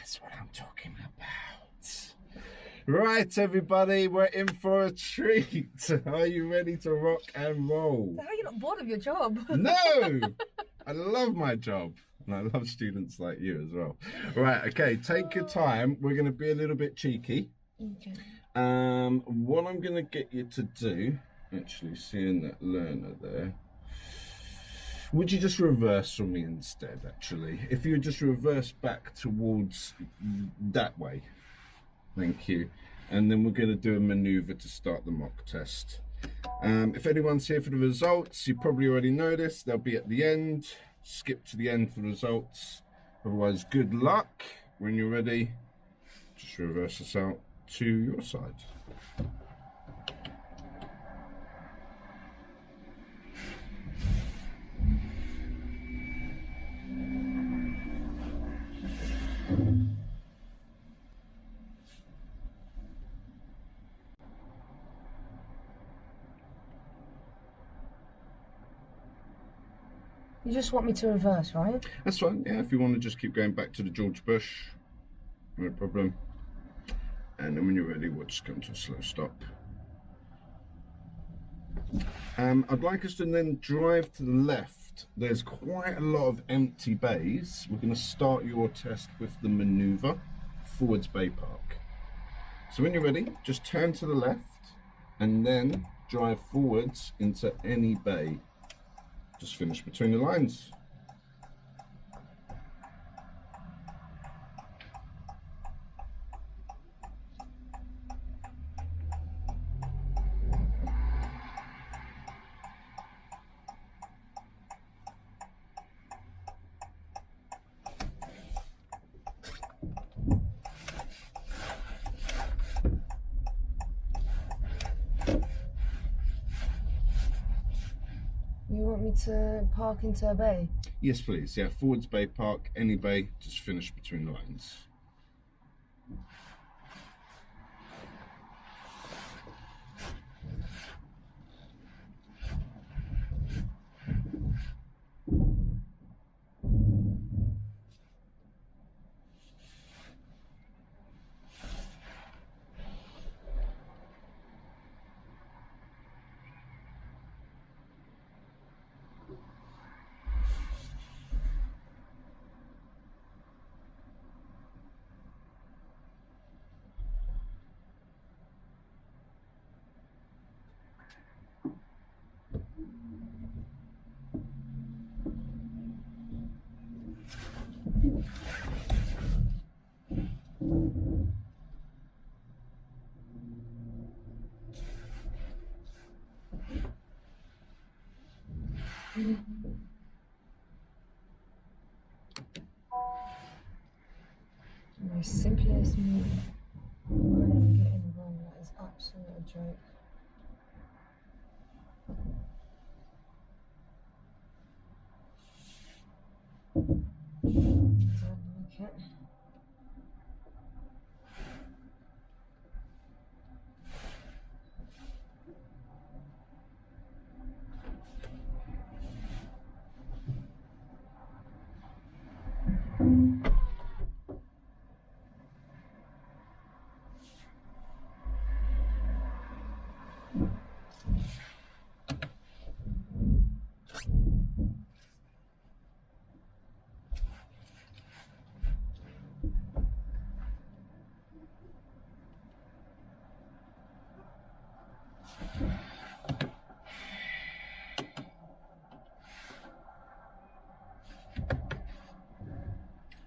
That's what I'm talking about. Right, everybody, we're in for a treat. Are you ready to rock and roll? How are you not bored of your job? No! I love my job. And I love students like you as well. Right, okay, take your time. We're going to be a little bit cheeky. Okay. What I'm going to get you to do, actually seeing that learner there, would you just reverse for me instead, actually? If you just reverse back towards that way. Thank you. And then we're going to do a maneuver to start the mock test. If anyone's here for the results, you probably already know this. They'll be at the end. Skip to the end for the results. Otherwise, good luck. When you're ready, just reverse this out to your side. You just want me to reverse, right? That's fine, yeah, if you want to just keep going back to the George Bush, no problem. And then when you're ready, we'll just come to a slow stop. I'd like us to then drive to the left. There's quite a lot of empty bays. We're going to start your test with the maneuver, forwards Bay Park. So when you're ready, just turn to the left and then drive forwards into any bay. Just finish between the lines. You want me to park into a bay? Yes, please. Yeah, forwards Bay Park, any bay, just finish between the lines. My simplest move. I'm getting wrong. That is absolute a joke. Don't like it.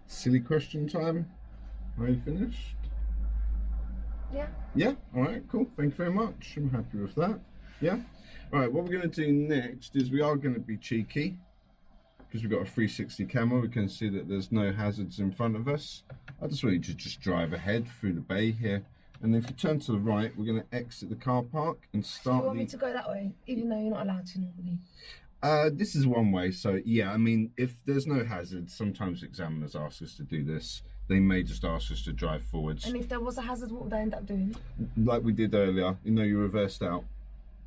Silly question time. Are you finished? Yeah. Yeah, all right, cool. Thank you very much. I'm happy with that. Yeah. All right, what we're going to do next is we are going to be cheeky because we've got a 360 camera. We can see that there's no hazards in front of us. I just want you to just drive ahead through the bay here. And if you turn to the right, we're going to exit the car park and start. You want me to go that way, even though you're not allowed to normally? This is one way, so yeah, I mean, if there's no hazard, sometimes examiners ask us to do this. They may just ask us to drive forwards. And if there was a hazard, what would I end up doing? Like we did earlier, you know, you reversed out.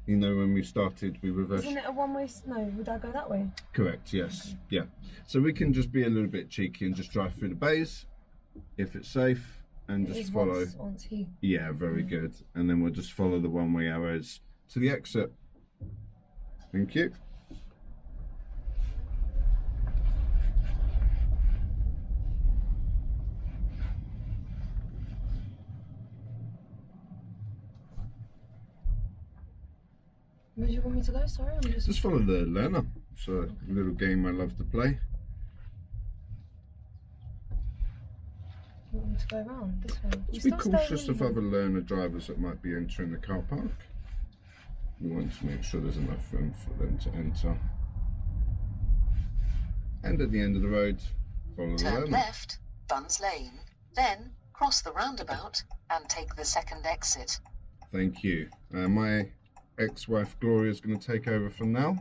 You know, when we started, we reversed. Isn't it a one-way? No, would I go that way? Correct, yes. Okay. Yeah. So we can just be a little bit cheeky and just drive through the bays. if it's safe, and It just is follow. once he. Yeah, very good. And then we'll just follow the one-way arrows to the exit. Thank you. Where do you want me to go? Sorry, I'm just. Just follow the learner. It's a little game I love to play. You want me to go around this way? You Just be still stay cautious of really other learner drivers that might be entering the car park. We want to make sure there's enough room for them to enter. And at the end of the road, follow the Turn learner. left, Buns Lane, then cross the roundabout and take the second exit. Thank you. My ex-wife Gloria is going to take over from now.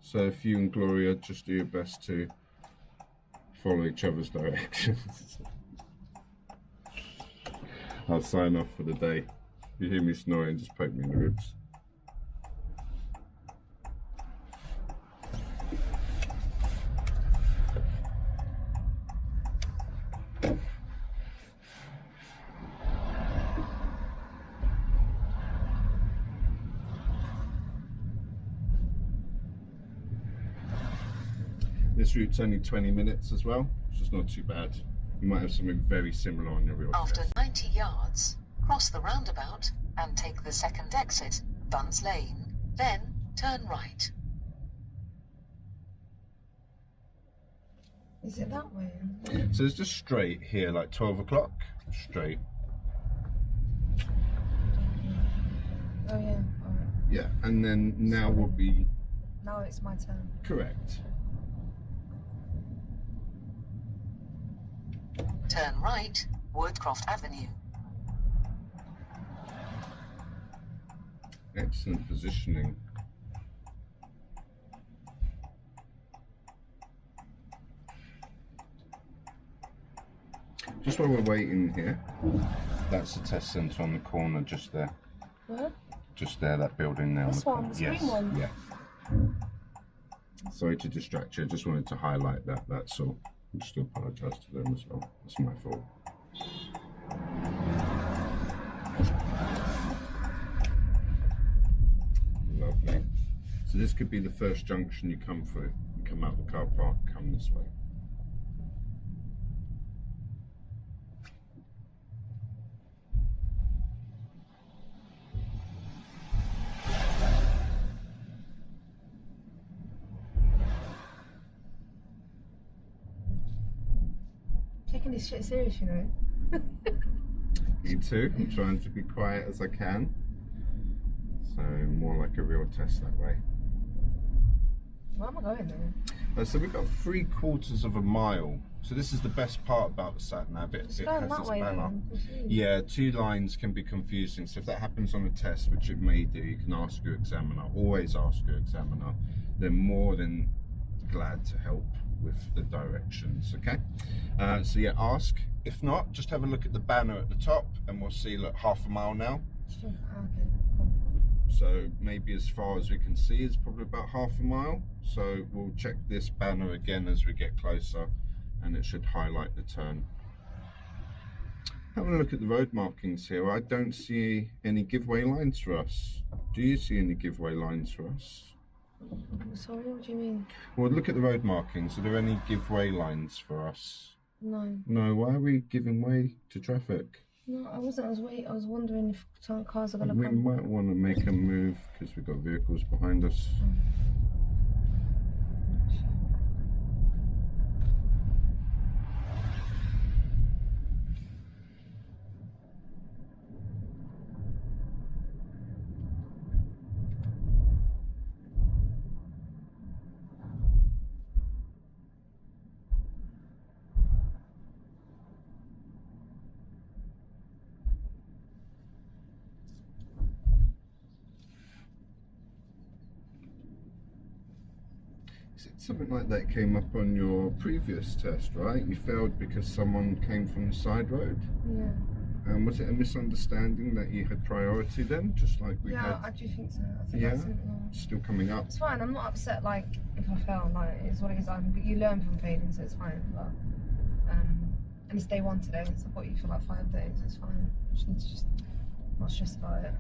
So if you and Gloria just do your best to follow each other's directions. I'll sign off for the day. If you hear me snoring, just poke me in the ribs. This route's only 20 minutes as well, which is not too bad. You might have something very similar on your real After test. 90 yards, cross the roundabout and take the second exit, Buns Lane, then turn right. Is it that way? So it's just straight here, like 12 o'clock, straight. Oh yeah. Alright. Yeah, and then now will be Now it's my turn. correct. Turn right, Woodcroft Avenue. Excellent positioning. Just while we're waiting here, that's the test centre on the corner just there. What? Just there, that building there. This on the one, corner. the green one? Yeah. Sorry to distract you, I just wanted to highlight that, that's all. I just apologise to them as well. It's my fault. Lovely. So this could be the first junction you come through. You come out the car park, come this way. Taking this shit serious, you know. Me too. I'm trying to be quiet as I can. So more like a real test that way. Where am I going then? So we've got 3/4 of a mile. So this is the best part about the sat nav. It's It going has that this way banner. then. Yeah, 2 lines can be confusing. So if that happens on a test, which it may do, you can ask your examiner. Always ask your examiner. They're more than glad to help with the directions. Okay. So yeah, ask. If not, just have a look at the banner at the top, and we'll see. Look, half a mile now. Sure. Okay. Cool. So maybe as far as we can see is probably about half a mile. So we'll check this banner again as we get closer, and it should highlight the turn. Having a look at the road markings here, I don't see any giveaway lines for us. Do you see any giveaway lines for us? Sorry, what do you mean? Well, look at the road markings. Are there any giveaway lines for us? No. No, why are we giving way to traffic? No, I wasn't. I was wondering if some cars are gonna We come. might want to make a move because we've got vehicles behind us. Something like that came up on your previous test, right? You failed because someone came from the side road. Yeah. Was it a misunderstanding that you had priority then, just like we Yeah, had? I do think so. I think Yeah? that's it. Still coming up. It's fine. I'm not upset. Like if I fail, like it's what it is. You learn from failing, so it's fine. But And it's day 1 today, so I've got you for like 5 days. It's fine. I just need to just not stress about it.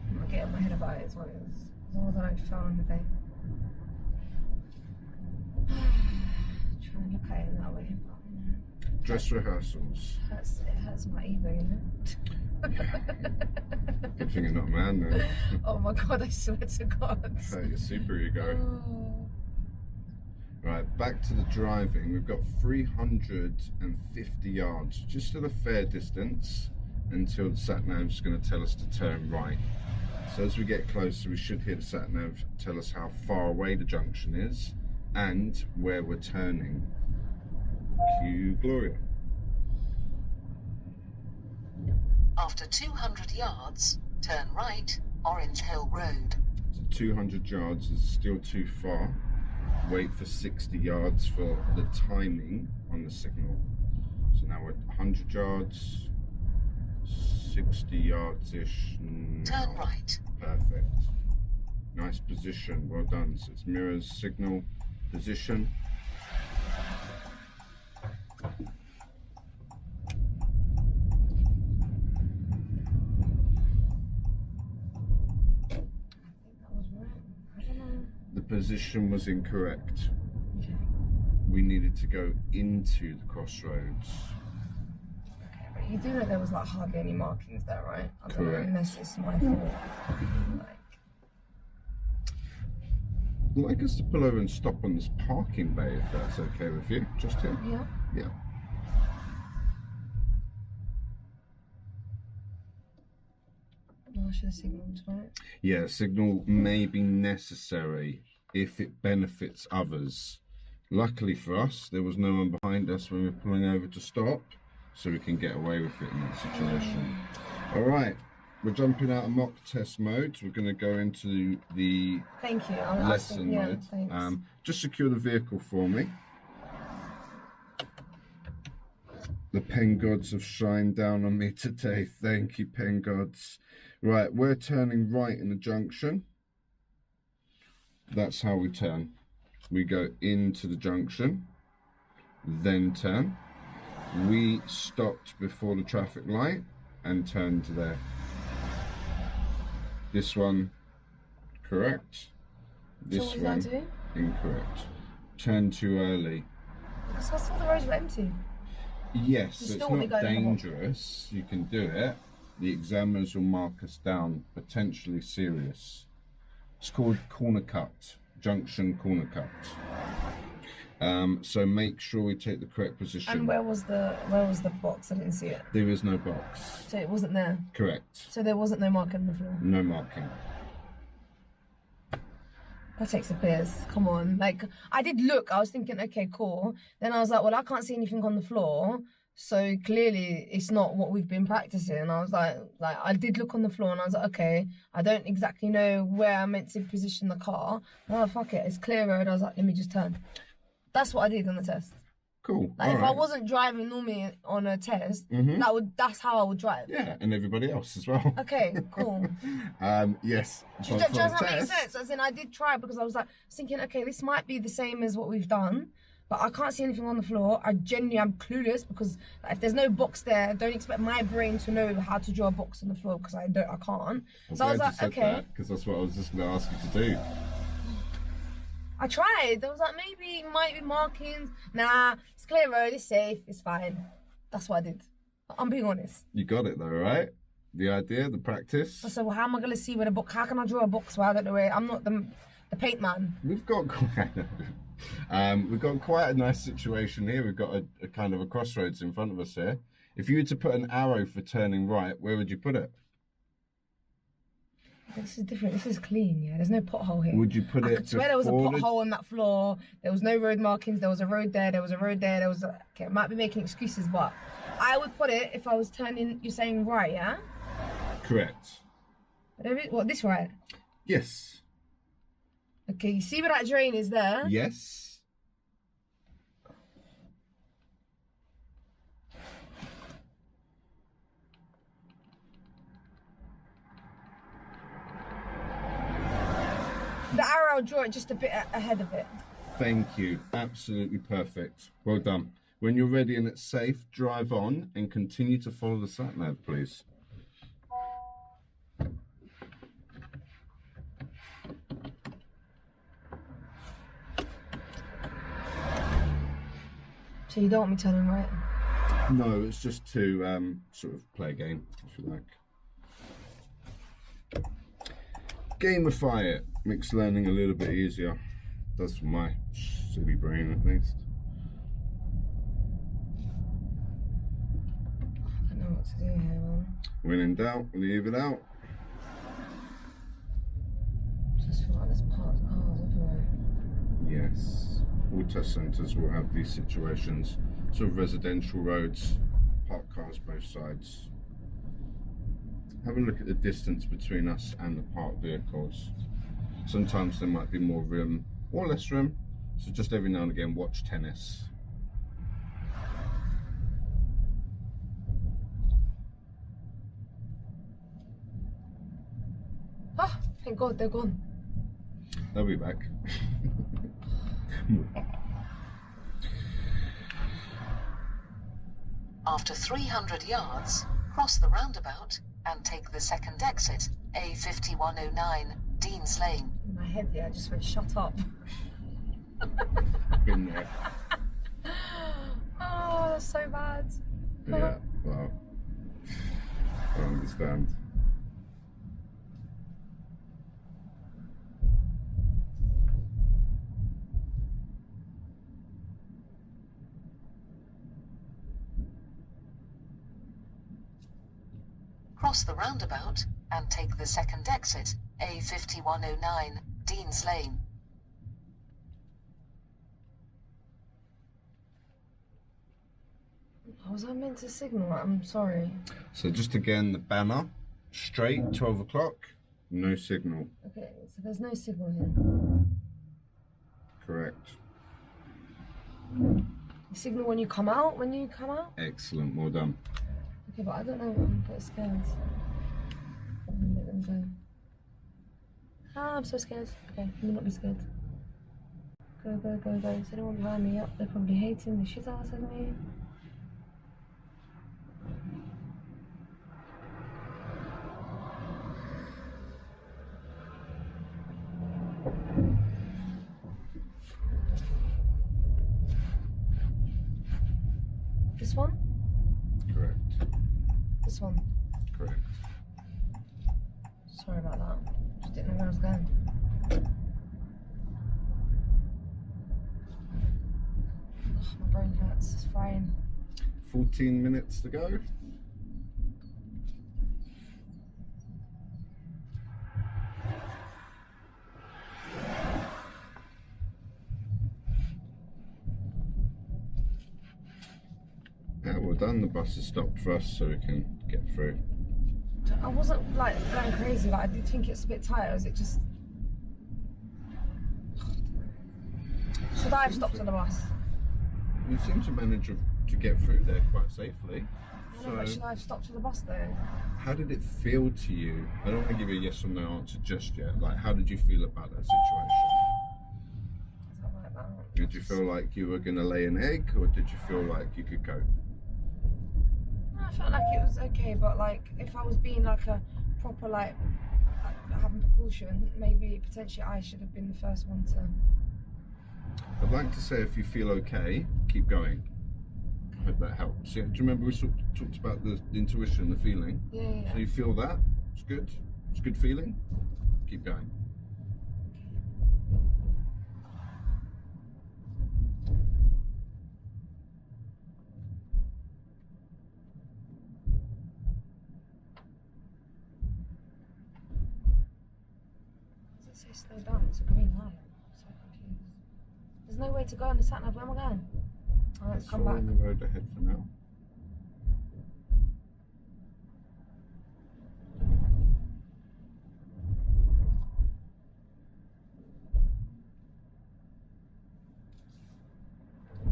I'm not getting my head about it as well as long as I don't fail on the day. Trying to look at it in that way, but Dress rehearsals. it hurts my ego, you know. Good thing you're not a man then. Oh my god, I swear to God. Hey, your super ego. Oh. Right, back to the driving. We've got 350 yards, just at a fair distance until the sat-nav's going to tell us to turn right. So as we get closer, we should hear the sat-nav tell us how far away the junction is and where we're turning. Cue Gloria. After 200 yards, turn right, Orange Hill Road. So 200 yards is still too far. Wait for 60 yards for the timing on the signal. So now we're at 100 yards, 60 yards-ish. Turn right. Perfect. Nice position, well done. So it's mirrors, signal, position. The position was incorrect. Okay. We needed to go into the crossroads. Okay, but you do know there was like hardly any markings there, right? I don't know, Correct. unless it's my fault. I'd like us to pull over and stop on this parking bay if that's okay with you. Just here? Yeah. Yeah. No, I should have signalled, right? Yeah, signal may be necessary if it benefits others. Luckily for us, there was no one behind us when we were pulling over to stop, so we can get away with it in that situation. All right, we're jumping out of mock test mode. We're going to go into the Thank you. lesson mode. Thanks. Just secure the vehicle for me. The pen gods have shined down on me today. Thank you, pen gods. Right, we're turning right in the junction. That's how we turn. We go into the junction, then turn. We stopped before the traffic light and turned there. This one, correct. This So what did I one, do? incorrect. Turn too early. Because I saw the roads were empty. Yes, You so still it's want me not going in the box? dangerous. You can do it. The examiners will mark us down, potentially serious. It's called corner cut, junction corner cut. So make sure we take the correct position. And where was the box? I didn't see it. There is no box. So it wasn't there. Correct. So there wasn't no mark on the floor. No marking. That takes a piss. Come on. Like, I did look. I was thinking, okay, cool. Then I was like, well, I can't see anything on the floor. So clearly it's not what we've been practicing. And I was like I did look on the floor and I was like, okay, I don't exactly know where I'm meant to position the car. Oh, fuck it. It's clear road. I was like, let me just turn. That's what I did on the test. Cool. Like, All if right. I wasn't driving normally on a test, Mhm. that's how I would drive. Yeah, and everybody else as well. Okay, cool. Yes. Does but for that the make test- sense? As in, I did try because I was like thinking, okay, this might be the same as what we've done, but I can't see anything on the floor. I genuinely am clueless because if there's no box there, don't expect my brain to know how to draw a box on the floor because I can't. So I was like, okay. Because that's what I was just going to ask you to do. I tried. I was like, maybe it might be markings. Nah, it's clear road. It's safe. It's fine. That's what I did. I'm being honest. You got it though, right? The idea, the practice. I said, well, how am I going to see where the box? How can I draw a box where I don't know where? I'm not the paint man. We've got quite a nice situation here. We've got a kind of a crossroads in front of us here. If you were to put an arrow for turning right, where would you put it? This is different. This is clean, yeah. There's no pothole here. Would you put I it could swear there was a before the- pothole on that floor. There was no road markings. There was a road there. There was a road there. There was a... Okay, I might be making excuses, but I would put it if I was turning... You're saying right, yeah? Correct. What, this right? Yes. Okay, you see where that drain is there? Yes. The arrow, I'll draw it just a bit ahead of it. Thank you. Absolutely perfect. Well done. When you're ready and it's safe, drive on and continue to follow the sat nav, please. So you don't want me turning right? No, it's just to sort of play a game, if you like. Gamify it, makes learning a little bit easier. Does for my silly brain, at least. I don't know what to do here, man. When in doubt, leave it out. Just feel like there's parked cars everywhere. Yes. All test centres will have these situations. Sort of residential roads, parked cars both sides. Have a look at the distance between us and the parked vehicles. Sometimes there might be more room or less room. So just every now and again, watch tennis. Ah, thank God they're gone. They'll be back. After 300 yards, cross the roundabout and take the second exit, A5109, Dean's Lane. In my head, yeah, I just went, shut up. Been there. Oh, that's so bad. Yeah, well, I understand. Cross the roundabout and take the second exit, A5109, Dean's Lane. Was I meant to signal? I'm sorry. So just again, the banner, straight, 12 o'clock, no signal. Okay, so there's no signal here. Correct. You signal when you come out? Excellent, well done. Okay, but I don't know, I'm a bit scared. I'm let them go. Ah, I'm so scared. Okay, let me not be scared. Go, go, go, go. Is anyone behind me? Yep, they're probably hating the shit out of me. This one? Correct. This one? Correct. Sorry about that. Just didn't know where I was going. Ugh, my brain hurts. It's frying. 14 minutes to go. Yeah, well done. The bus has stopped for us so we can get through. I wasn't like going crazy. Like I did think it's a bit tight. Or is it just? Should I have stopped at the bus? You seem to manage to get through there quite safely. I know, but should I have stopped at the bus though? How did it feel to you? I don't want to give you a yes or no answer just yet. Like, how did you feel about that situation? I don't like that. Did you feel like you were going to lay an egg, or did you feel like you could cope? I felt like it was okay, but like if I was being like a proper like having precaution, maybe potentially I should have been the first one to. I'd like to say if you feel okay, keep going. I hope that helps. Yeah. Do you remember we talked about the intuition, the feeling? Yeah. So you feel that? It's good. It's a good feeling. Keep going. Does it say slow down? It's a green light. I'm so confused. There's no way to go on the sat nav. Where am I going? Oh, let's come back. Following the road ahead for now.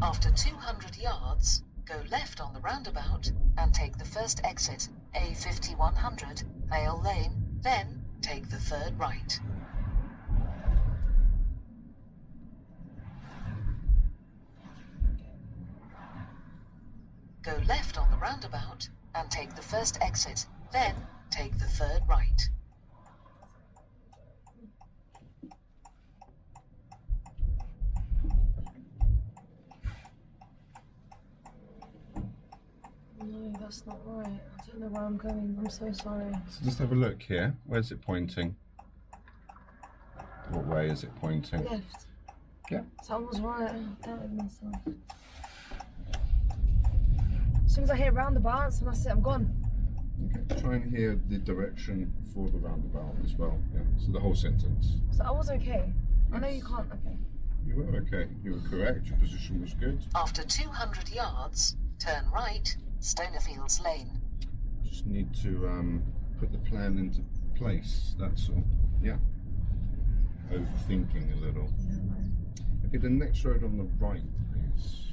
After 200 yards, go left on the roundabout and take the first exit, A5100, Vale Lane, then take the third right. go left on the roundabout and take the first exit. Then take the third right. No, that's not right. I don't know where I'm going. I'm so sorry. So just have a look here. Where's it pointing? What way is it pointing? Left. Yeah. So I was right. I doubted myself. As soon as I hit roundabouts, that's it, I'm gone. Okay. Try and hear the direction for the roundabout as well. Yeah. So the whole sentence. So I was okay. I know Yes. you can't. Okay. You were okay. You were correct. Your position was good. After 200 yards, turn right, Stonerfields Lane. Just need to put the plan into place. That's all. Yeah. Overthinking a little. Okay. The next road on the right, please.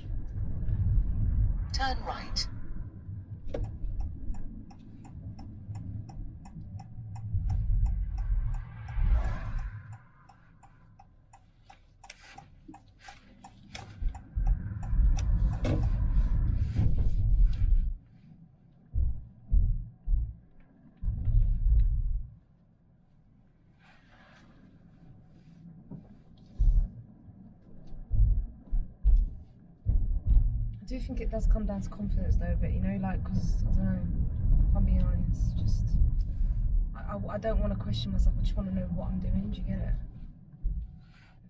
Turn right. I do think it does come down to confidence though, but you know, like, because I don't know, if I'm being honest, just I don't want to question myself. I just want to know what I'm doing. Do you get it?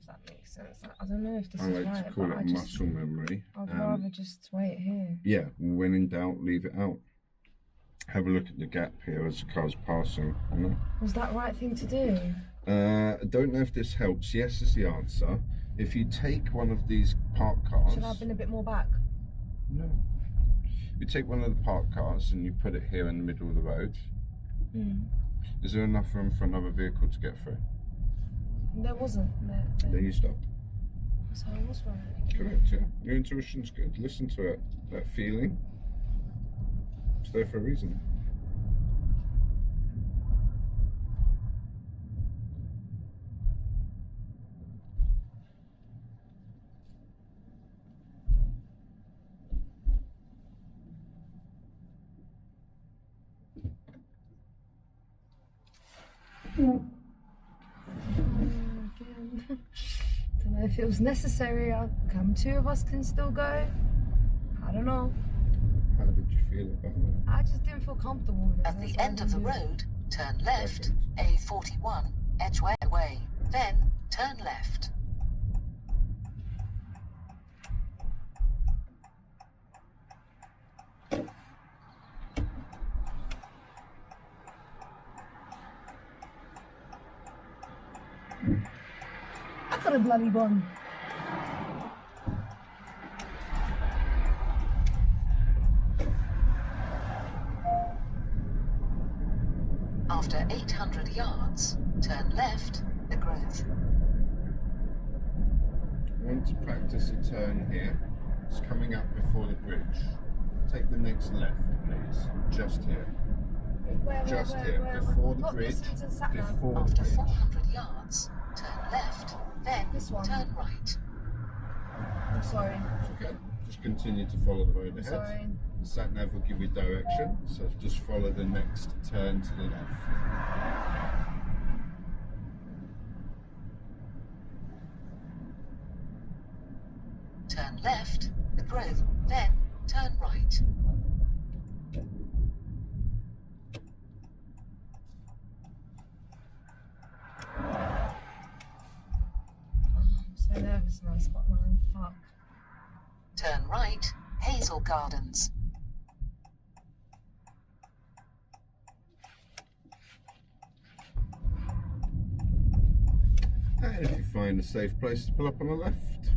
If that makes sense. I don't know if this I is like right, to call but it muscle memory. I'd rather just wait here. Yeah, when in doubt, leave it out. Have a look at the gap here as the car's passing. Was that right thing to do? I don't know if this helps. Yes is the answer. If you take one of these parked cars... Should I have been a bit more back? No. You take one of the parked cars and you put it here in the middle of the road. Is there enough room for another vehicle to get through? There wasn't. There you stop. So I was right. Correct, yeah. Your intuition's good. Listen to it. That feeling. It's there for a reason. Again. Don't know if it was necessary. Two of us can still go. I don't know. How did you feel about that? I just didn't feel comfortable with it. At That's the why I end of the didn't do it. road, turn left, A41, Edgware Way. Then turn left. I could have bloody gone. After 800 yards, turn left, the growth. I want to practice a turn here. It's coming up before the bridge. Take the next left, please. Just here. Where, Before the Not bridge. listen to the sat nav. Before the After bridge. 400 yards, turn left, then This one. turn right. I'm sorry. Okay. Just continue to follow the road I'm ahead. sorry. The sat nav will give you direction, so just follow the next turn to the left. Turn left, the growth, then turn right. I'm so nervous now, Scotland. Fuck. Turn right, Hazel Gardens. And if you find a safe place to pull up on the left.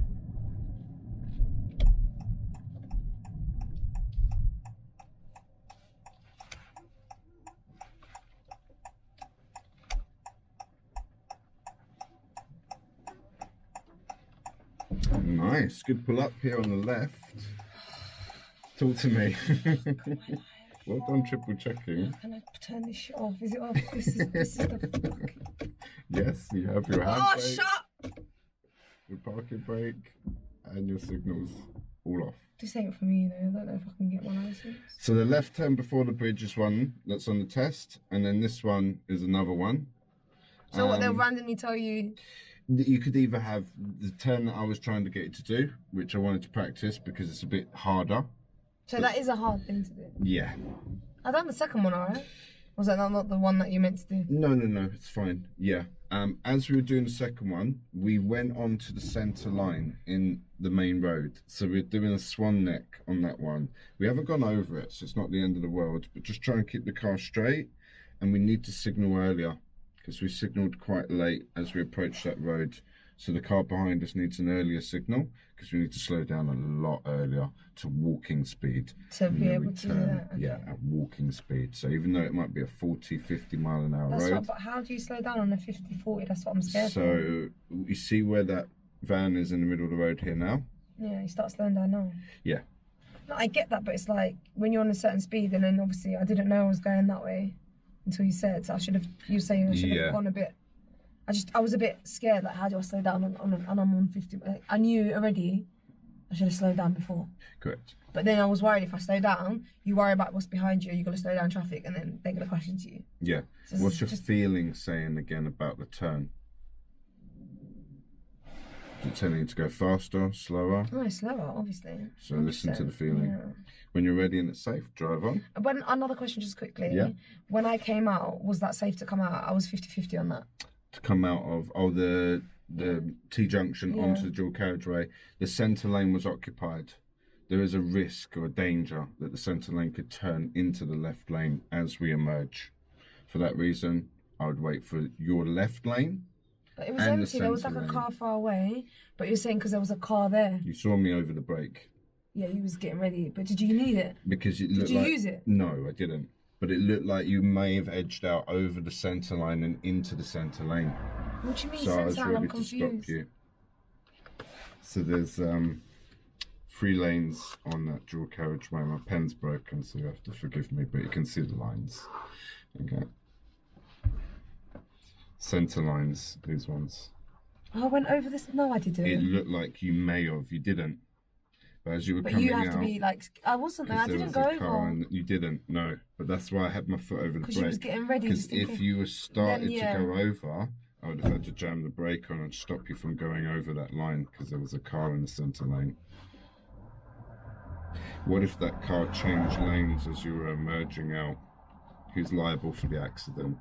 Nice, good pull up here on the left. Talk to me. Well done, triple checking. Can I turn this shit off? Is it off? This is the fuck. Yes, you have your Oh, handbrake, shut! your parking brake, and your signals all off. This ain't for me, though. I don't know if I can get my license. So the left turn before the bridge is one that's on the test, and then this one is another one. So what, they'll randomly tell you? You could either have the turn that I was trying to get you to do, which I wanted to practice because it's a bit harder. So that is a hard thing to do. Yeah. I done the second one, alright? Was that not the one that you meant to do? No, it's fine. Yeah. As we were doing the second one, we went on to the centre line in the main road. So we're doing a swan neck on that one. We haven't gone over it, so it's not the end of the world, but just try and keep the car straight. And we need to signal earlier because we signalled quite late as we approached that road. So the car behind us needs an earlier signal because we need to slow down a lot earlier to walking speed. To be able to do that? Okay. Yeah, at walking speed. So even though it might be a 40, 50 mile an hour That's road. right, but how do you slow down on a 50, 40? That's what I'm scared of. So you see where that van is in the middle of the road here now? Yeah, you start slowing down now. Yeah. No, I get that, but it's like when you're on a certain speed, and then obviously I didn't know I was going that way until you said. So I should have. You saying I should have gone a bit. I was a bit scared. Like, how do I slow down on I'm on 50? Like, I knew already. I should have slowed down before. Correct. But then I was worried if I slow down, you worry about what's behind you. You're gonna slow down traffic, and then they're gonna crash into you. Yeah. So What's your feeling saying again about the turn? Is it telling you to go faster, slower? No, slower, obviously. So listen to the feeling. Yeah. When you're ready and it's safe, drive on. But another question, just quickly. Yeah. When I came out, was that safe to come out? I was 50-50 on that. To come out of the T junction onto the dual carriageway, the centre lane was occupied. There is a risk or a danger that the centre lane could turn into the left lane as we emerge. For that reason, I would wait for your left lane. But it was empty. There was like a car far away. But you're saying because there was a car there. You saw me over the break. Yeah, you was getting ready. But did you need it? Because it looked Did you use it? No, I didn't. But it looked like you may have edged out over the centre line and into the centre lane. What do you mean, So I was centre line? I'm ready to stop confused. you. So there's 3 lanes on that dual carriageway. My pen's broken, so you have to forgive me, but you can see the lines. Okay. Centre lines, these ones. Oh, I went over this? No, I didn't. It looked like you may have. You didn't. But as you were coming out... But you have to be like... I wasn't there. I didn't go over. And you didn't, no. But that's why I had my foot over the brake. Because you was getting ready. Because if you were started then, to go over, I would have had to jam the brake on and stop you from going over that line because there was a car in the centre lane. What if that car changed lanes as you were emerging out? Who's liable for the accident?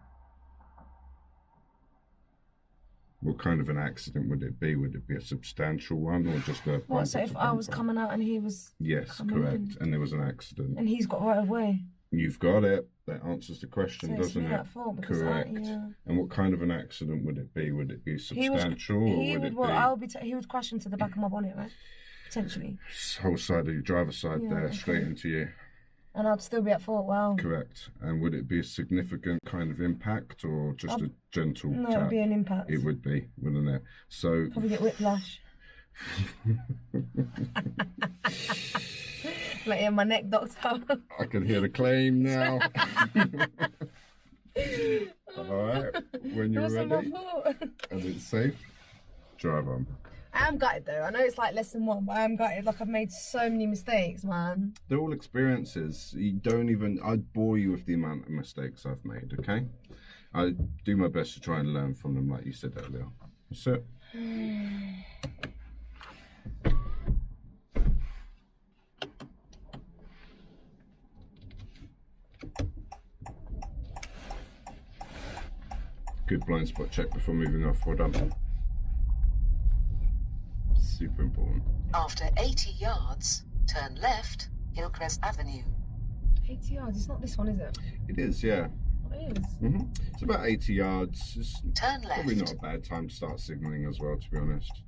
What kind of an accident would it be? Would it be a substantial one or just a... What, so if I was coming out and he was... Yes, correct. And there was an accident. And he's got right of way. You've got it. That answers the question, So doesn't it? At fault because correct. And what kind of an accident would it be? Would it be substantial or would it be... he would crash into the back of my bonnet, right? Potentially. Whole side of your driver's side there, straight into you. And I'd still be at fault, wow. Correct. And would it be a significant kind of impact or just a gentle tap? No, it would be an impact. It would be, wouldn't it? So... Probably get whiplash. Like, yeah, my neck doctor. I can hear the claim now. Alright, when you're ready and it's safe, drive on. I am gutted though. I know it's like lesson 1, but I am gutted. Like, I've made so many mistakes, man. They're all experiences. You don't even... I'd bore you with the amount of mistakes I've made, okay? I do my best to try and learn from them, like you said earlier. That's it. Good blind spot check before moving off. Well done. Super important. After 80 yards, turn left, Hillcrest Avenue. 80 yards? It's not this one, is it? It is, yeah. It is. It's about 80 yards. It's Turn left. probably not a bad time to start signalling as well, to be honest.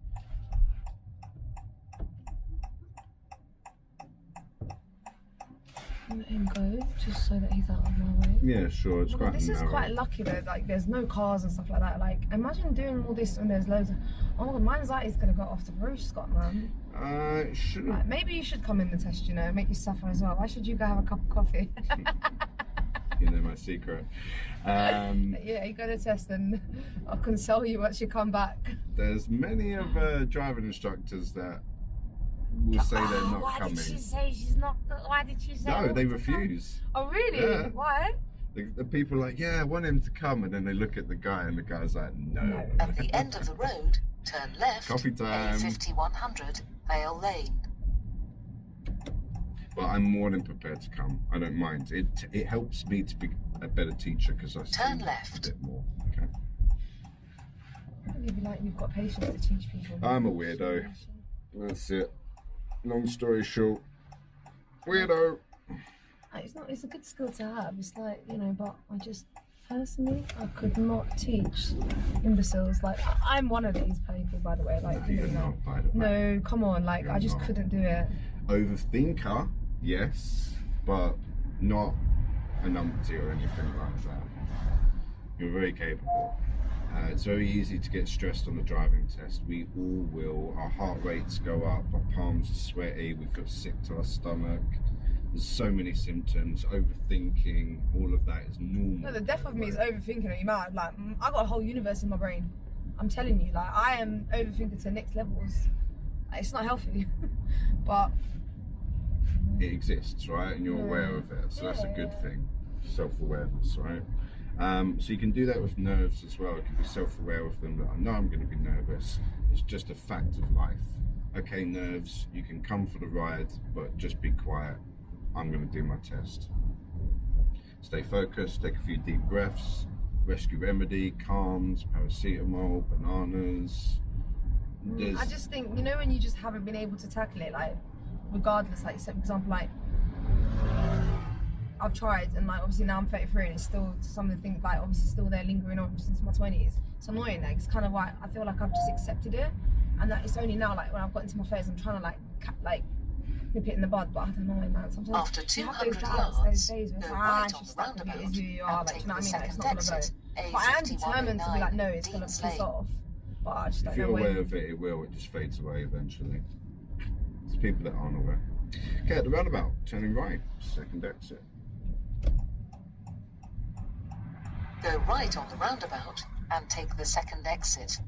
Let him go, just so that he's out of my way. Yeah, sure. It's quite This is narrow. quite lucky though. Like, there's no cars and stuff like that. Like, imagine doing all this when there's loads of... Oh my god, my anxiety's gonna go off the roof, Scott, man. Should Like, maybe you should come in the test, you know, make you suffer as well. Why should you go have a cup of coffee? You know my secret. Yeah, you go to test and I'll console you once you come back. There's many of driving instructors that will say they're not why coming. did she say she's not? Why did she say? No, they not to come? refuse. Oh really? Yeah. Why? The people are like, yeah, I want him to come, and then they look at the guy, and the guy's like, no. At the end of the road, turn left. Coffee time. A5100 Vale Lane. But I'm more than prepared to come. I don't mind. It helps me to be a better teacher because I Turn see left. a bit more. Okay. I don't even like you've got patience to teach people. I'm a weirdo. That's it. Long story short, weirdo. It's a good skill to have. It's like, you know, but I just personally I could not teach imbeciles. Like I'm one of these people, by the way. Like No, you're not, by the way. no, come on, like You're I just not. couldn't do it. Overthinker, yes, but not a numpty or anything like that. You're very capable. It's very easy to get stressed on the driving test. We all will. Our heart rates go up, our palms are sweaty, we feel sick to our stomach. There's so many symptoms, overthinking, all of that is normal. No, the death of me is overthinking it. You might like I got a whole universe in my brain. I'm telling you, like I am overthinking to the next levels. Like, it's not healthy, but it exists, right? And you're aware of it, so that's a good thing. Self-awareness, right? So you can do that with nerves as well. You can be self-aware of them. That I know I'm going to be nervous. It's just a fact of life. Okay, nerves, you can come for the ride, but just be quiet. I'm going to do my test. Stay focused, take a few deep breaths, rescue remedy, calms, paracetamol, bananas. I just think, you know, when you just haven't been able to tackle it, like regardless, like for example, like I've tried and like obviously now I'm 33 and it's still some of the things like obviously still there lingering on since my 20s. It's annoying. Like it's kind of like I feel like I've just accepted it, and that it's only now like when I've got into my phase I'm trying to like nip it in the bud, but I don't know, man. Sometimes After you have those 200 doubts, yards, those days where it's go like, right it's on just the stuck with it roundabout as who you are, and like, do you know what I take mean? the Like, it's not second gonna go. exit, But I am determined to be like, no, it's gonna Dean's piss Lane. off. But I just If don't you're know aware when. of it, it will. It just fades away eventually. It's people that aren't aware. Okay, at the roundabout, turning right, second exit. Go right on the roundabout and take the second exit.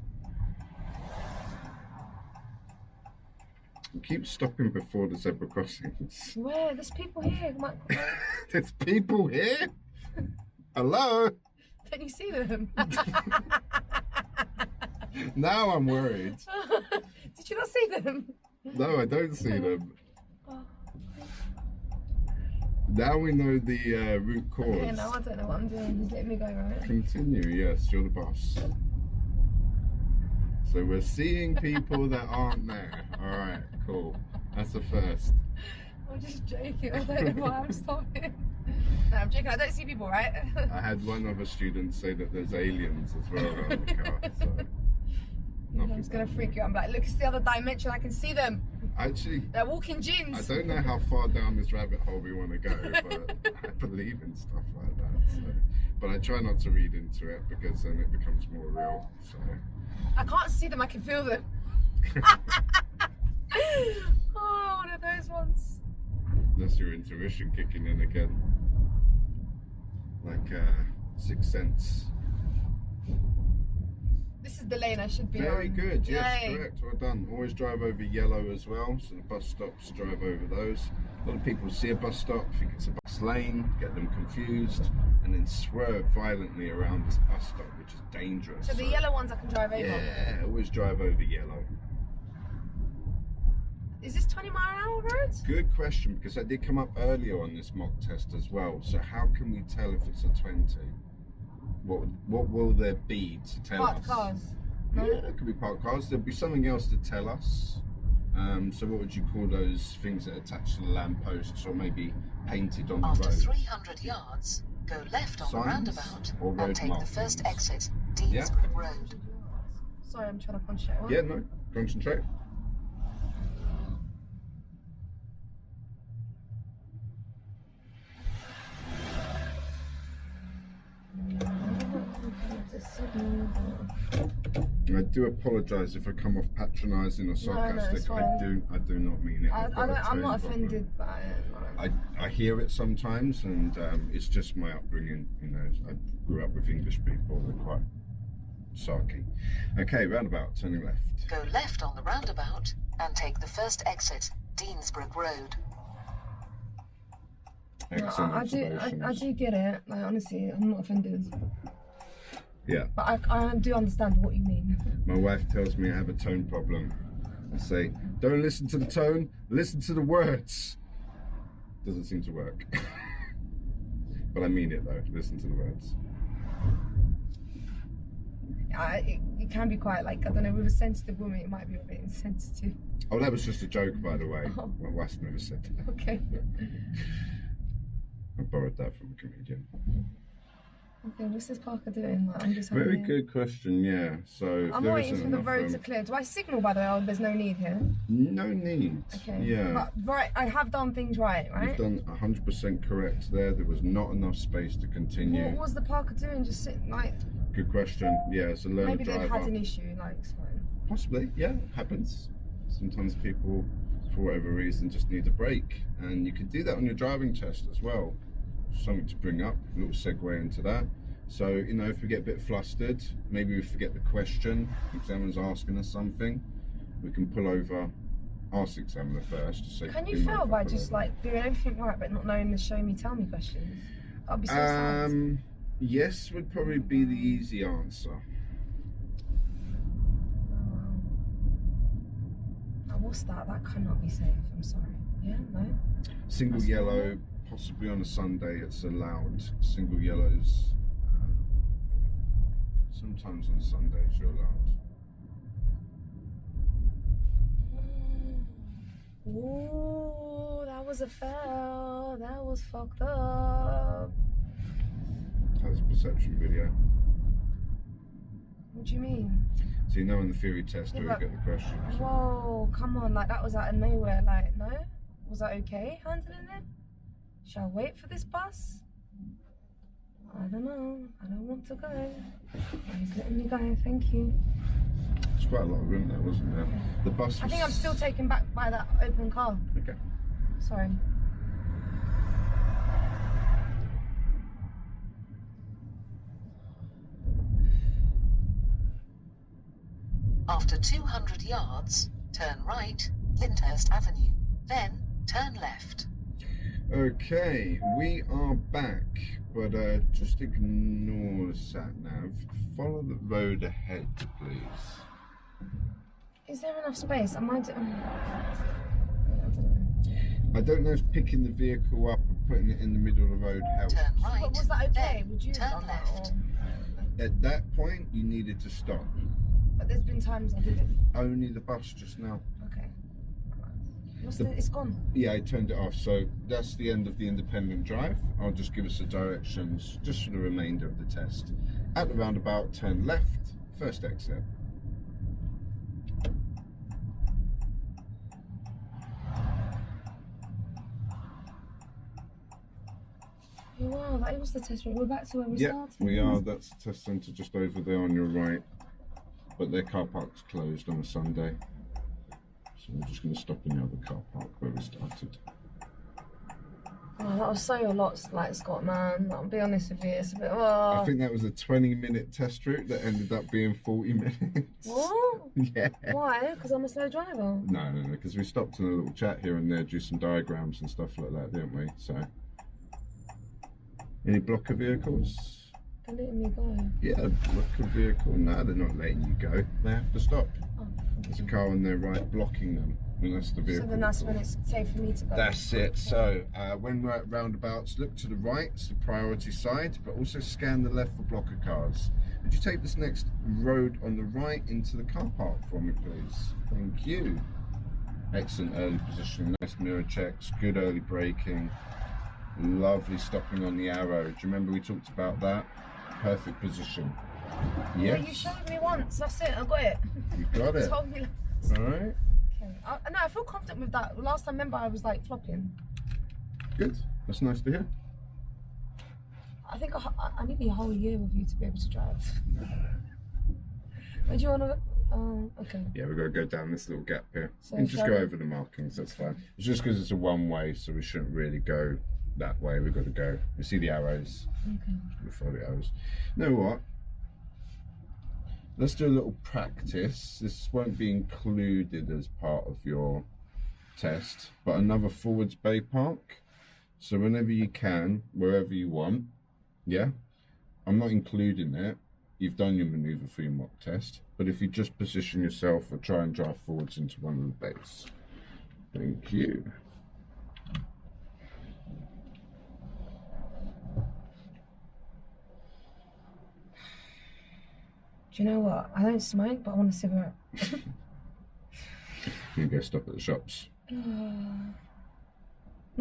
Keep stopping before the zebra crossings. Where? There's people here. There's people here? Hello? Don't you see them? Now I'm worried. Did you not see them? No, I don't see them. Now we know the root cause. Okay, now I don't know what I'm doing. Just let me go, right? Continue, yes, you're the boss. So we're seeing people that aren't there. Alright, cool. That's the first. I'm just joking. I don't know why I'm stopping. No, I'm joking. I don't see people, right? I had one other student say that there's aliens as well around the car. So I'm just gonna freak you out. I'm like, look, it's the other dimension. I can see them. Actually, They're walking I gins. don't know how far down this rabbit hole we want to go, but I believe in stuff like that. So. But I try not to read into it because then it becomes more real. So. I can't see them. I can feel them. Oh, one of those ones. That's your intuition kicking in again. Like Sixth Sense. This is the lane I should be Very on. good, yes, Yay. correct, well done. Always drive over yellow as well, so the bus stops, drive over those. A lot of people see a bus stop, think it's a bus lane, get them confused, and then swerve violently around this bus stop, which is dangerous. So the yellow ones I can drive over. Yeah, always drive over yellow. Is this 20-mile-an-hour roads? Good question, because that did come up earlier on this mock test as well. So how can we tell if it's a 20? What will there be to tell Parked us? cars. No, it could be parked cars. There'll be something else to tell us. So what would you call those things that attach to the lampposts or maybe painted on the After road? 300 yards, go left on the Signs roundabout or road and take the markings? first exit, Deansbury Road. Sorry, I'm trying to concentrate. What? Yeah, no, concentrate. I do apologise if I come off patronising or sarcastic. it's fine. I do not mean it. I've got a I'm not tone offended problem. by it. I hear it sometimes, and it's just my upbringing. You know, I grew up with English people. They're quite sarky. Okay, roundabout, turning left. Go left on the roundabout and take the first exit, Deansbrook Road. No, Excellent I do observations. get it. Like, honestly, I'm not offended. Yeah. But I do understand what you mean. My wife tells me I have a tone problem. I say, don't listen to the tone, listen to the words. Doesn't seem to work. But I mean it though, listen to the words. It can be quite like, I don't know, with a sensitive woman, it might be a bit insensitive. Oh, that was just a joke, by the way. Oh. My wife's never said that. Okay. I borrowed that from a comedian. Okay, what's this Parker doing? Like, I'm just Very having good question, yeah. So if I'm there waiting isn't for the enough road room- to clear. Do I signal, by the way? Oh, there's no need here. No need. Okay. Yeah. But right, I have done things right, You've right? done 100% correct there. There was not enough space to continue. What was the Parker doing? Just sitting, like, Good question. Yeah, it's a learner maybe driver. they've had an issue, like, it's fine. Possibly, yeah, it happens. Sometimes people, for whatever reason, just need a break. And you can do that on your driving test as well. Something to bring up, a little segue into that. So, you know, if we get a bit flustered, maybe we forget the question, the examiner's asking us something, we can pull over, ask the examiner first. To say, Can you "Be fail mindful, by pull just, over." like, doing everything right but not knowing the show me, tell me questions? That'd be so sad. Yes would probably be the easy answer. Oh, what's that? That cannot be safe. I'm sorry. Yeah, no. Single That's yellow, normal. possibly on a Sunday, it's allowed. Single yellows, sometimes on Sundays you're allowed. Ooh, that was a fail. That was fucked up. That's a perception video. What do you mean? So you know in the theory test Yeah, we but- get the questions. Whoa, come on, like that was out of nowhere. Like, no? Was I okay handling it? Shall I wait for this bus? I don't know. I don't want to go. He's letting me go, thank you. There's quite a lot of room there, wasn't there? The bus was... I think I'm still taken back by that open car. Okay. Sorry. After 200 yards, turn right, Lyndhurst Avenue, then turn left. Okay, we are back, but just ignore the sat-nav. Follow the road ahead, please. Is there enough space? Am I doing... I don't know if picking the vehicle up and putting it in the middle of the road helps. Turn right, But was that okay? then Would you have turn done that? left. Or... At that point, you needed to stop. But there's been times I didn't. Only the bus just now. Okay. It's gone. Yeah, I turned it off. So that's the end of the independent drive. I'll just give us the directions just for the remainder of the test. At the roundabout, turn left, first exit. Oh, wow, that was the test room. We're back to where we Yep, started. we are. That's the test centre just over there on your right. But their car park's closed on a Sunday. So we're just going to stop in the other car park where we started. Oh, that was so a lot, like, Scott, man. I'll be honest with you, it's a bit. Oh. I think that was a 20-minute test route that ended up being 40 minutes. What? Yeah. Why? Because I'm a slow driver. No, because we stopped in a little chat here and there, drew some diagrams and stuff like that, didn't we? So, any blocker vehicles? They're letting me go. Yeah, blocker vehicle. No, they're not letting you go. They have to stop. Oh. There's a car on their right blocking them, and that's the vehicle. So then that's when it's safe for me to go. That's it. So when we're at roundabouts, look to the right, it's the priority side, but also scan the left for blocker cars. Would you take this next road on the right into the car park for me, please? Thank you. Excellent early positioning, nice mirror checks, good early braking, lovely stopping on the arrow. Do you remember we talked about that? Perfect position. Yeah, Yes. you showed me once. That's it. I got it. You got it. Told me. All right. Okay. No, I feel confident with that. Last time, remember, I was like flopping. Good. That's nice to hear. I think I need a whole year with you to be able to drive. But do you want to? Okay. Yeah, we've got to go down this little gap here. So And just shall go we? over the markings, that's fine. It's just because it's a one-way, so we shouldn't really go that way. We've got to go. You see the arrows? Okay. We follow the arrows. You know what? Let's do a little practice. This won't be included as part of your test, but another forwards bay park. So whenever you can, wherever you want, yeah? I'm not including it. You've done your manoeuvre for your mock test, but if you just position yourself or try and drive forwards into one of the bays. Thank you. Do you know what? I don't smoke, but I want a cigarette. You go stop at the shops. No,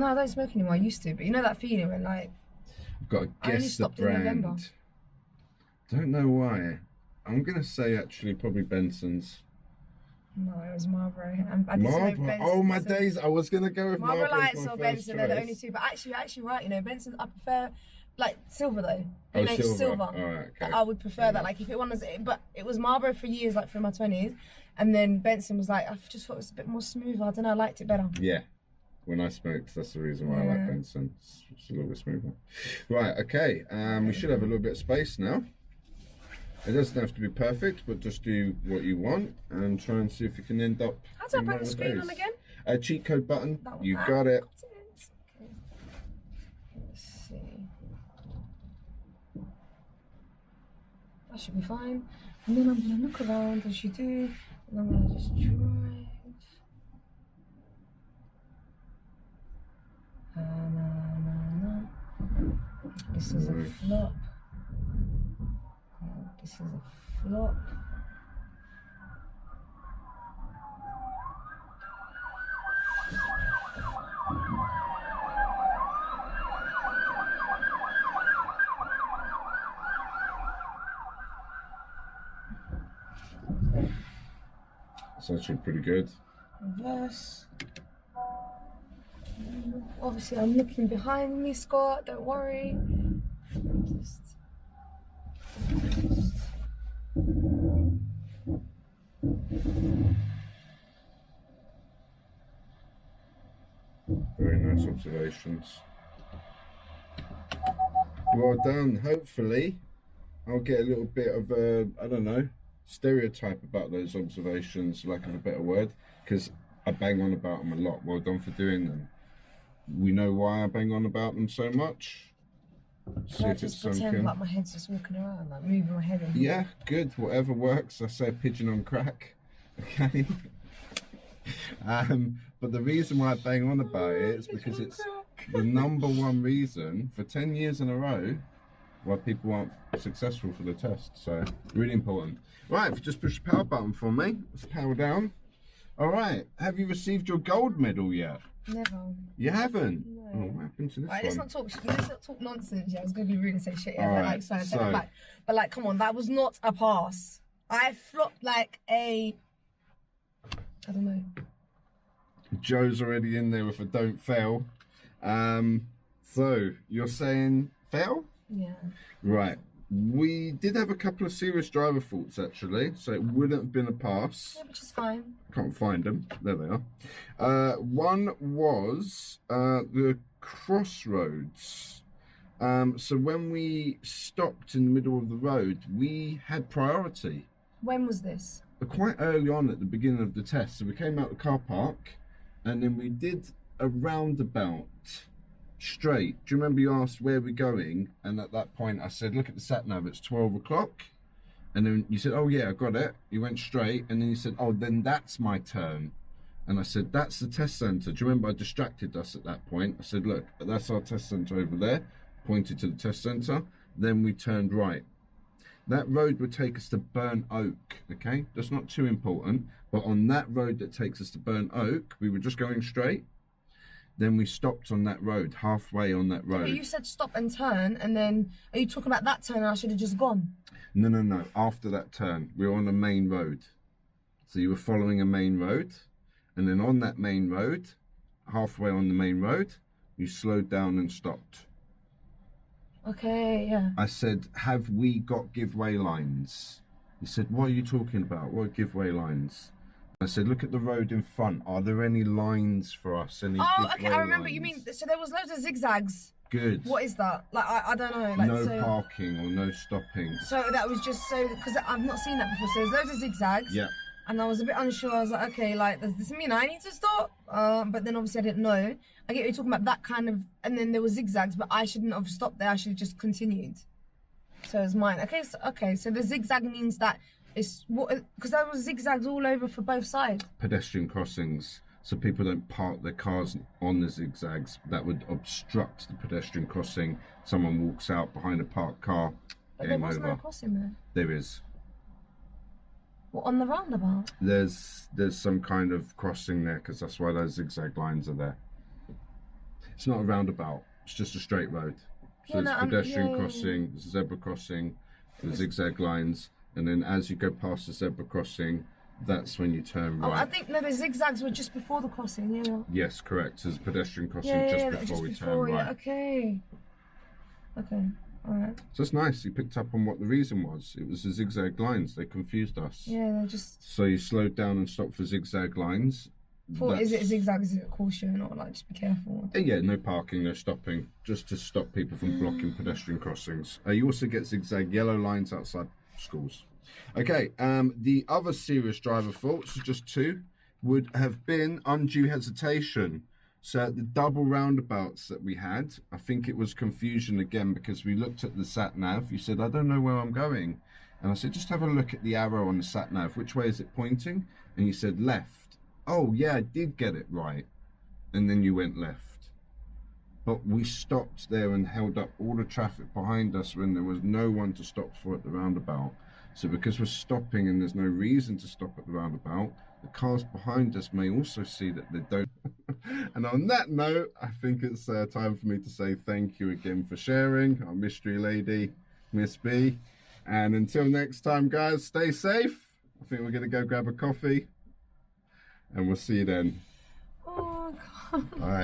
I don't smoke anymore. I used to, but you know that feeling when like I've got to I only guess the stopped in November. brand. Don't know why. I'm gonna say actually probably Benson's. No, it was Marlboro. I did smoke Marlboro. Benson, Oh my so- days! I was gonna go with Marlboro Marlboro. Lights or Benson are the only two. But actually, you're actually right. You know, Benson. I prefer like silver though. Oh, H silver. All right, okay. I would prefer that. Like if it was, but it was Marlboro for years, like through my 20s, and then Benson was like I just thought it was a bit more smoother. I don't know. I liked it better. Yeah. When I smoked, that's the reason why I like Benson. It's a little bit smoother. Right. Okay. We should have a little bit of space now. It doesn't have to be perfect, but just do what you want and try and see if you can end up. How do I in bring one the of screen those. on again? A cheat code button. That one. You got it. Okay. Let's see. That should be fine. And then I'm gonna look around as you do, and I'm gonna just drive. This is a flop. This is a flop. It's actually pretty good. Reverse. Obviously, I'm looking behind me, Scott. Don't worry. Just... Very nice observations. Well done. Hopefully, I'll get a little bit of a, I don't know, stereotype about those observations, lack of a better word, because I bang on about them a lot. Well done for doing them. We know why I bang on about them so much. See I if it's just pretend sunken. like my head's just walking around, like moving my head. Yeah, good. Whatever works. I say pigeon on crack. Okay. But the reason why I bang on about it is because it's the #1 reason for 10 years in a row why people aren't successful for the test. So really important. Right, if you just push the power button for me, let's power down. All right, have you received your gold medal yet? Never. You haven't? No. Oh, what happened to this Right, one? let's not talk nonsense. Yeah, I was gonna be rude and say shit. Yeah, All but right, like, sorry, I take so- that back. But like, come on, that was not a pass. I flopped like a, I don't know. Joe's already in there with a don't fail. So you're saying fail? Yeah. Right. We did have a couple of serious driver faults actually, so it wouldn't have been a pass. Yeah, which is fine. Can't find them. There they are. One was the crossroads. So when we stopped in the middle of the road, we had priority. When was this? Quite early on at the beginning of the test. So we came out the car park and then we did a roundabout straight. Do you remember you asked where we're going? And at that point I said, look at the sat nav, it's 12 o'clock. And then you said, oh yeah, I got it. You went straight and then you said, oh, then that's my turn. And I said, that's the test centre. Do you remember I distracted us at that point? I said, look, that's our test centre over there. Pointed to the test centre. Then we turned right. That road would take us to Burnt Oak, okay? That's not too important. But on that road that takes us to Burnt Oak, we were just going straight. Then we stopped on that road, halfway on that road. You said stop and turn, and then are you talking about that turn? And I should have just gone. No. After that turn, we were on a main road. So you were following a main road. And then on that main road, halfway on the main road, you slowed down and stopped. Okay, yeah. I said, have we got giveaway lines? He said, what are you talking about? What are giveaway lines? I said, look at the road in front. Are there any lines for us? Any Oh, okay, giveaway I remember. lines? You mean, so there was loads of zigzags. Good. What is that? Like, I don't know. Like, No so, parking or no stopping. so that was just so, because I've not seen that before. So there's loads of zigzags. Yeah. and I was a bit unsure. I was like, okay, like, does this mean I need to stop? But then obviously I didn't know. I get you talking about that kind of, and then there was zigzags, but I shouldn't have stopped there. I should have just continued. So it's mine. Okay, so the zigzag means that it's what, because there was zigzags all over for both sides. Pedestrian crossings, so people don't park their cars on the zigzags. That would obstruct the pedestrian crossing. Someone walks out behind a parked car. But there was no crossing there. There is. What, on the roundabout? There's some kind of crossing there, because that's why those zigzag lines are there. It's not a roundabout. It's just a straight road. So Yeah, it's no, pedestrian crossing, zebra crossing, the zigzag lines, and then as you go past the zebra crossing, that's when you turn right. Oh, I think no, the zigzags were just before the crossing. Yeah. Yes, correct. There's a pedestrian crossing Yeah, just before we turn right. Yeah, okay. All right. So it's nice. You picked up on what the reason was. It was the zigzag lines. They confused us. Yeah, they just. So you slowed down and stopped for zigzag lines. Is it zigzag? Is it caution or like just be careful? Yeah, no parking, no stopping, just to stop people from blocking pedestrian crossings. You also get zigzag yellow lines outside schools. Okay, the other serious driver faults, just two, would have been undue hesitation. So the double roundabouts that we had, I think it was confusion again, because we looked at the sat nav. You said, I don't know where I'm going. And I said, just have a look at the arrow on the sat nav. Which way is it pointing? And you said left. Oh yeah, I did get it right. And then you went left. But we stopped there and held up all the traffic behind us when there was no one to stop for at the roundabout. So because we're stopping and there's no reason to stop at the roundabout, the cars behind us may also see that they don't. And on that note, I think it's time for me to say thank you again for sharing, our mystery lady, Miss B. And until next time, guys, stay safe. I think we're going to go grab a coffee. And we'll see you then. Oh, God. All right.